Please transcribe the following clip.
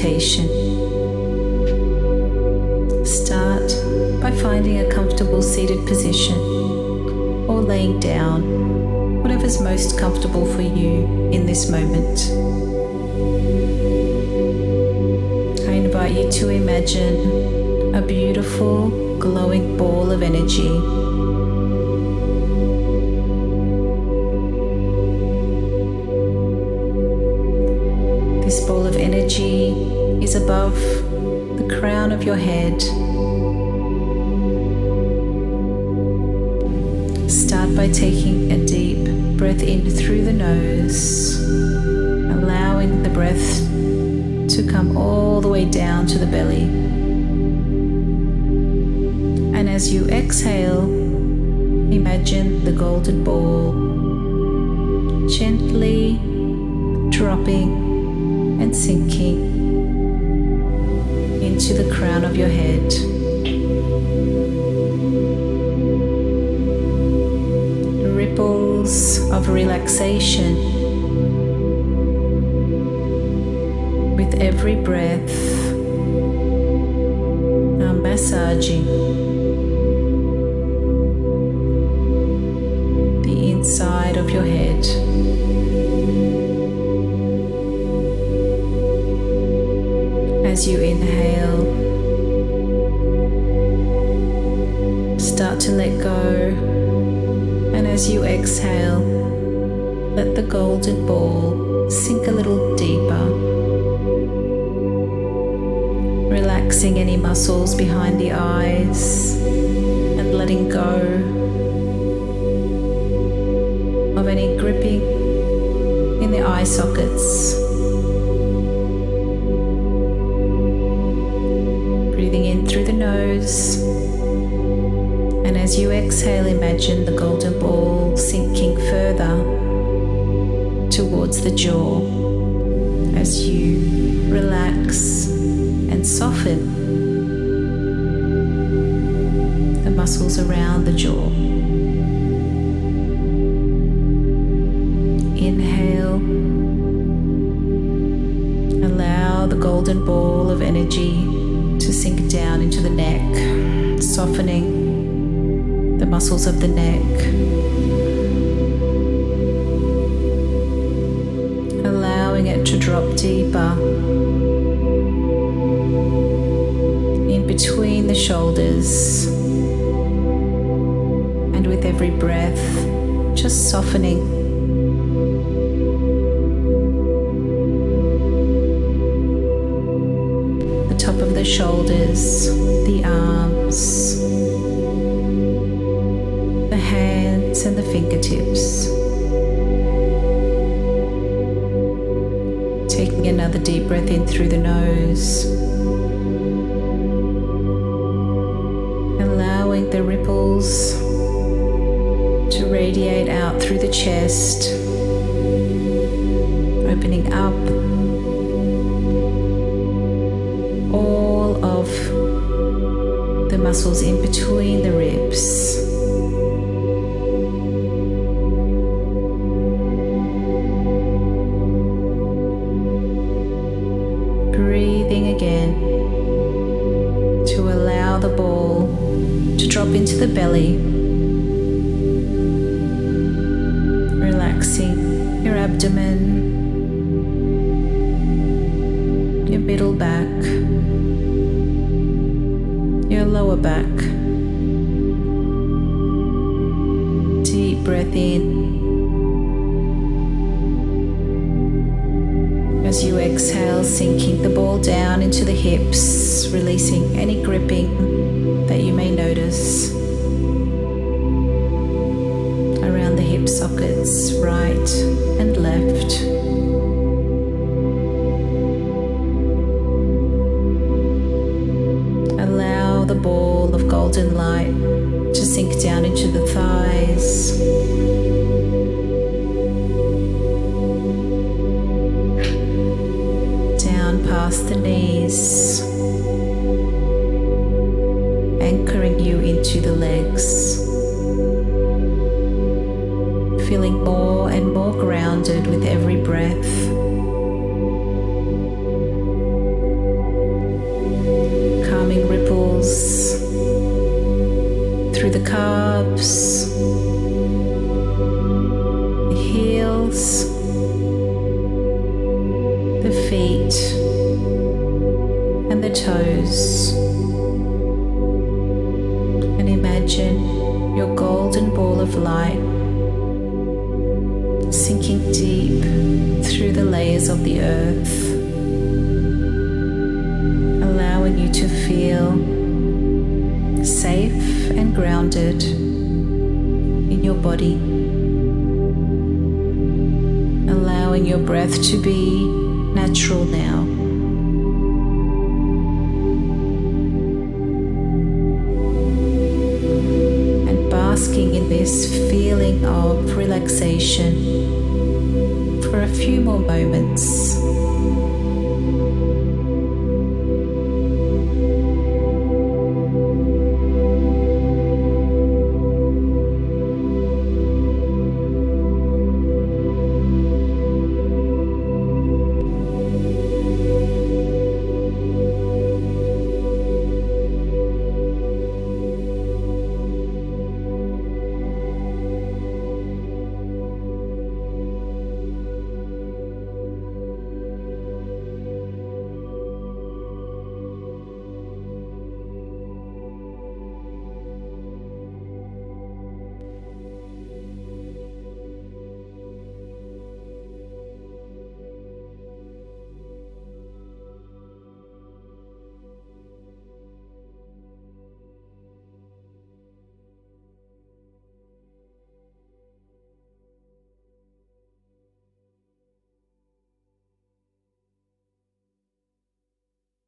meditation. Start by finding a comfortable seated position or laying down, whatever's most comfortable for you in this moment. I invite you to imagine a beautiful, glowing ball of energy. This ball of energy is above the crown of your head. Start by taking a deep breath in through the nose, allowing the breath to come all the way down to the belly. And as you exhale, imagine the golden ball gently dropping and sinking into the crown of your head. Ripples of relaxation with every breath are massaging the inside of your head. As you inhale, start to let go, and as you exhale, let the golden ball sink a little deeper, relaxing any muscles behind the eyes and letting go of any gripping in the eye sockets. Breathing in through the nose, and as you exhale, imagine the golden ball sinking further towards the jaw as you relax and soften the muscles around the jaw. Inhale, allow the golden ball of energy to sink down into the neck, softening the muscles of the neck. Allowing it to drop deeper in between the shoulders, and with every breath, just softening of the shoulders, the arms, the hands and the fingertips. Taking another deep breath in through the nose, allowing the ripples to radiate out through the chest, opening up all of the muscles in between the ribs. Breathing again to allow the ball to drop into the belly, relaxing your abdomen, your middle back, your lower back. Deep breath in. As you exhale, sinking the ball down into the hips, releasing any gripping that you may notice around the hip sockets, right and left. The ball of golden light to sink down into the thighs, down past the knees, anchoring you into the legs, feeling more and more grounded with every breath. imagine your golden ball of light sinking deep through the layers of the earth, allowing you to feel safe and grounded in your body, allowing your breath to be natural now. And basking in this feeling of relaxation for a few more moments.